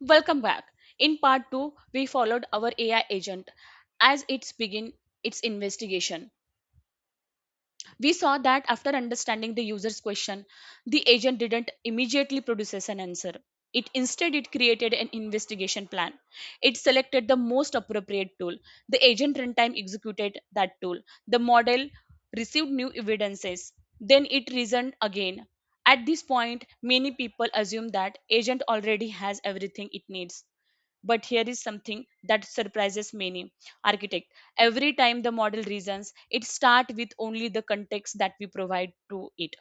Welcome back. In part 2, we followed our AI agent as it's begin its investigation. We saw that after understanding the user's question, the agent didn't immediately produce an answer. It created an investigation plan. It selected the most appropriate tool. The agent runtime executed that tool. The model received new evidences. Then it reasoned again. At this point, many people assume that agent already has everything it needs. But here is something that surprises many architect. Every time the model reasons, it starts with only the context that we provide to it.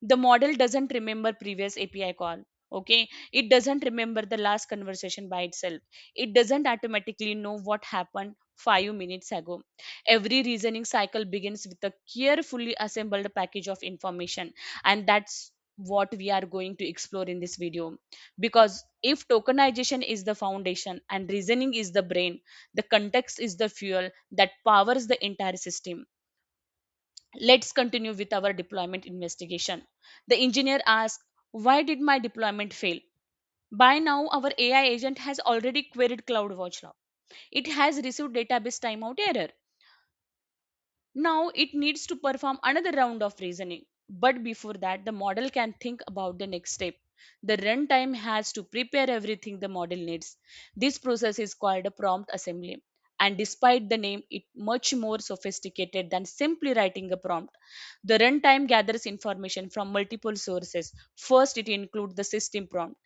The model doesn't remember previous API call. Okay, it doesn't remember the last conversation by itself. It doesn't automatically know what happened 5 minutes ago. Every reasoning cycle begins with a carefully assembled package of information, and that's what we are going to explore in this video. Because if tokenization is the foundation and reasoning is the brain, the context is the fuel that powers the entire system. Let's continue with our deployment investigation. The engineer asks, why did my deployment fail? By now, our AI agent has already queried CloudWatch log. It has received database timeout error. Now it needs to perform another round of reasoning. But before that, the model can think about the next step. The runtime has to prepare everything the model needs. This process is called a prompt assembly. And despite the name, it much more sophisticated than simply writing a prompt. The runtime gathers information from multiple sources. First, it includes the system prompt.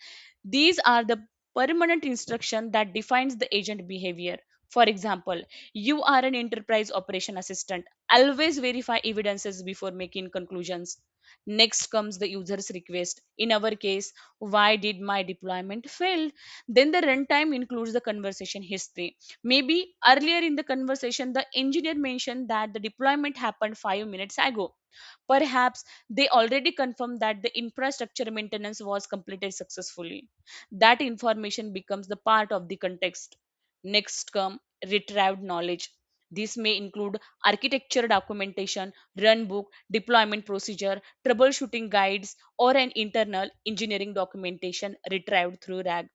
These are the permanent instruction that defines the agent behavior. For example, you are an enterprise operation assistant. Always verify evidences before making conclusions. Next comes the user's request. In our case, why did my deployment fail? Then the runtime includes the conversation history. Maybe earlier in the conversation, the engineer mentioned that the deployment happened 5 minutes ago. Perhaps they already confirmed that the infrastructure maintenance was completed successfully. That information becomes the part of the context. Next come retrieved knowledge. This may include architecture documentation, runbook, deployment procedure, troubleshooting guides, or an internal engineering documentation retrieved through RAG.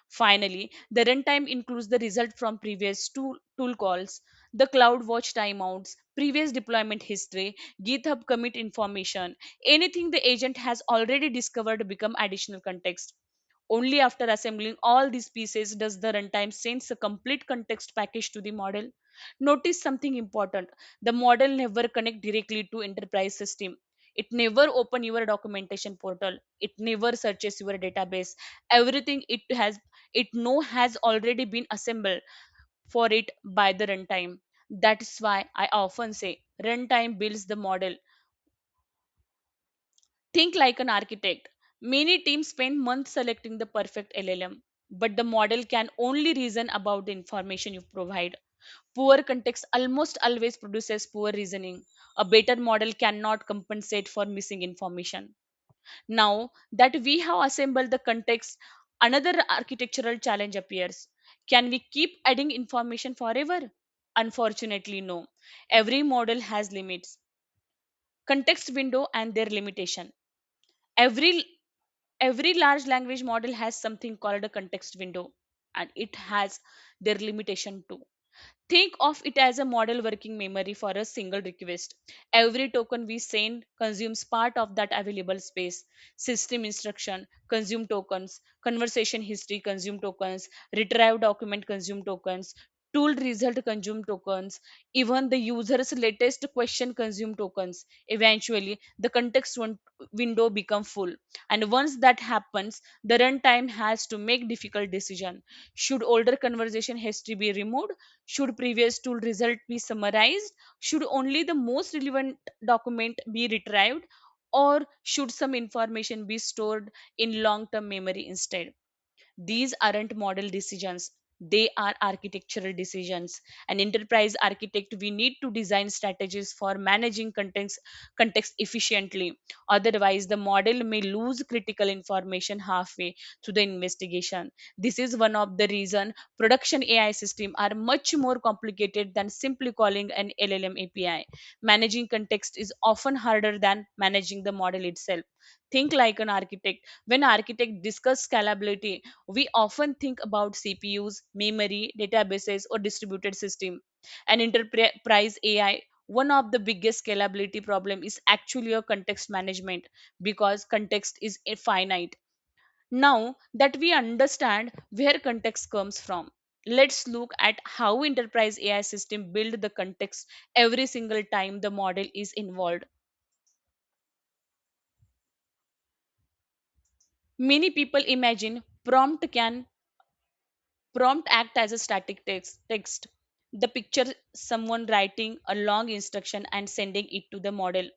Finally, the runtime includes the result from previous tool calls, the CloudWatch timeouts, previous deployment history, GitHub commit information. Anything the agent has already discovered become additional context. Only after assembling all these pieces does the runtime sends a complete context package to the model. Notice something important. The model never connect directly to enterprise system. It never open your documentation portal. It never searches your database. Everything it know has already been assembled for it by the runtime. That's why I often say runtime builds the model. Think like an architect. Many teams spend months selecting the perfect LLM, but the model can only reason about the information you provide. Poor context almost always produces poor reasoning. A better model cannot compensate for missing information. Now that we have assembled the context, another architectural challenge appears. Can we keep adding information forever? Unfortunately, no. Every model has limits, context window, and their limitation. Every every large language model has something called a context window, and it has their limitation too. Think of it as a model working memory for a single request. Every token we send consumes part of that available space. System instruction consume tokens, conversation history consume tokens, retrieve document consume tokens, tool result consume tokens, even the user's latest question consume tokens. Eventually, the window become full. And once that happens, the runtime has to make difficult decision. Should older conversation history be removed? Should previous tool result be summarized? Should only the most relevant document be retrieved? Or should some information be stored in long term memory instead? These aren't model decisions. They are architectural decisions. An enterprise architect, we need to design strategies for managing context efficiently. Otherwise, the model may lose critical information halfway through the investigation. This is one of the reason production AI systems are much more complicated than simply calling an LLM API. Managing context is often harder than managing the model itself. Think like an architect. When architect discuss scalability, we often think about CPUs, memory, databases, or distributed system. And enterprise AI, one of the biggest scalability problem is actually a context management, because context is finite. Now that we understand where context comes from, let's look at how enterprise AI system build the context every single time the model is involved. Many people imagine prompt act as a static text. The picture someone writing a long instruction and sending it to the model.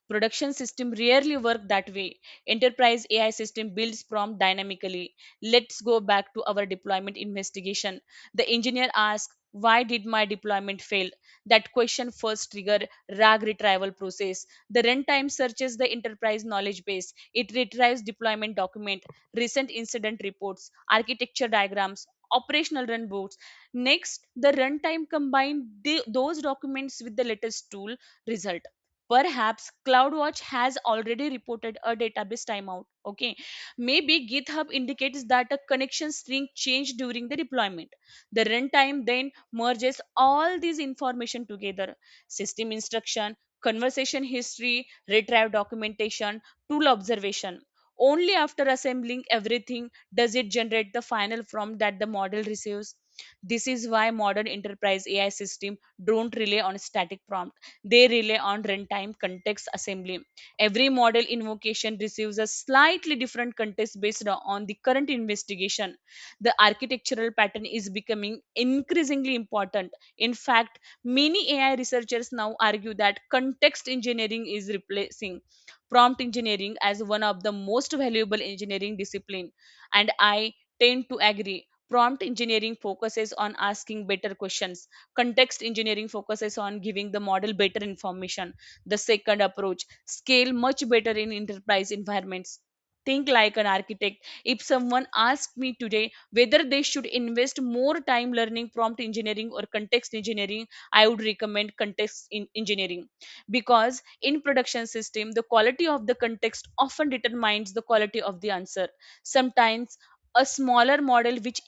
Production system rarely work that way. Enterprise AI system builds prompt dynamically. Let's go back to our deployment investigation. The engineer asks, why did my deployment fail? That question first trigger RAG retrieval process. The runtime searches the enterprise knowledge base. It retrieves deployment document, recent incident reports, architecture diagrams, operational run books. Next, the runtime combine those documents with the latest tool result. Perhaps CloudWatch has already reported a database timeout. Okay, maybe GitHub indicates that a connection string changed during the deployment. The runtime then merges all these information together: system instruction, conversation history, retrieve documentation, tool observation. Only after assembling everything does it generate the final prompt that the model receives. This is why modern enterprise AI system don't rely on static prompt. They rely on runtime context assembly. Every model invocation receives a slightly different context based on the current investigation. The architectural pattern is becoming increasingly important. In fact, many AI researchers now argue that context engineering is replacing prompt engineering as one of the most valuable engineering discipline. And I tend to agree. Prompt engineering focuses on asking better questions. Context engineering focuses on giving the model better information. The second approach scale much better in enterprise environments. Think like an architect. If someone asked me today whether they should invest more time learning prompt engineering or context engineering, I would recommend context engineering, because in production system the quality of the context often determines the quality of the answer. Sometimes a smaller model which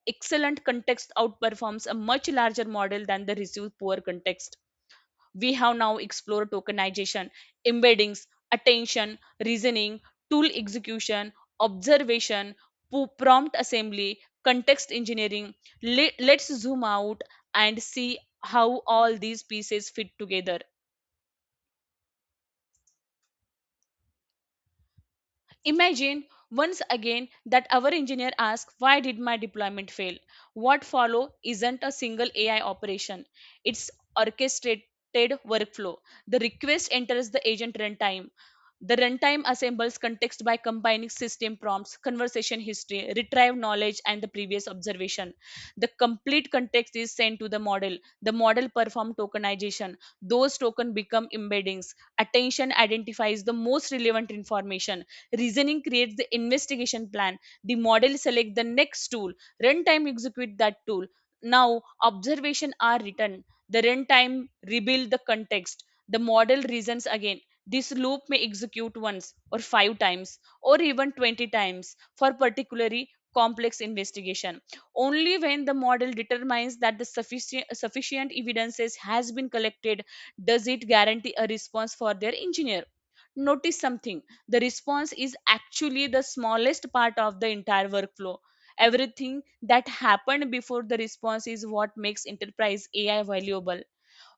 excellent context outperforms a much larger model than the received poor context. We have now explored tokenization, embeddings, attention, reasoning, tool execution, observation, prompt assembly, context engineering. Let's zoom out and see how all these pieces fit together. Imagine once again that our engineer asks, why did my deployment fail? What follow isn't a single AI operation. It's orchestrated workflow. The request enters the agent runtime. The runtime assembles context by combining system prompts, conversation history, retrieve knowledge, and the previous observation. The complete context is sent to the model. The model performs tokenization. Those tokens become embeddings. Attention identifies the most relevant information. Reasoning creates the investigation plan. The model select the next tool. Runtime execute that tool. Now observation are written. The runtime rebuild the context. The model reasons again. This loop may execute once or five times or even 20 times for particularly complex investigation. Only when the model determines that the sufficient evidences has been collected does it guarantee a response for their engineer. Notice something: the response is actually the smallest part of the entire workflow. Everything that happened before the response is what makes enterprise AI valuable.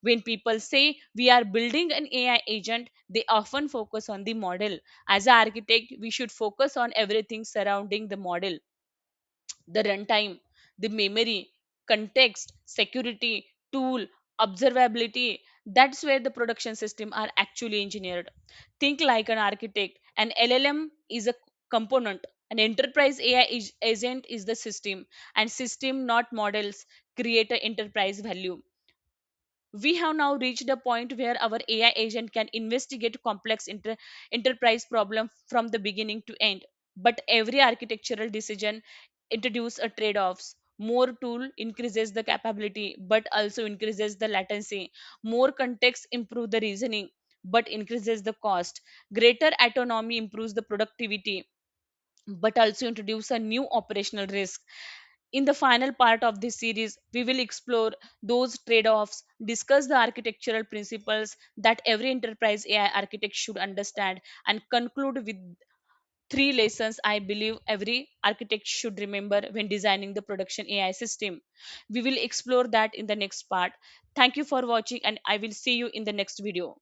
When people say we are building an AI agent, they often focus on the model. As an architect, we should focus on everything surrounding the model: the runtime, the memory, context, security, tool, observability. That's where the production system are actually engineered. Think like an architect. An LLM is a component. An enterprise AI agent is the system, and system, not models, create an enterprise value. We have now reached a point where our AI agent can investigate complex enterprise problem from the beginning to end. But every architectural decision introduce a trade-offs. More tool increases the capability, but also increases the latency. More context improve the reasoning. but increases the cost. Greater autonomy improves the productivity but also introduce a new operational risk. In the final part of this series, we will explore those trade offs, discuss the architectural principles that every enterprise AI architect should understand, and conclude with three lessons I believe every architect should remember when designing the production AI system. We will explore that in the next part. Thank you for watching, and I will see you in the next video.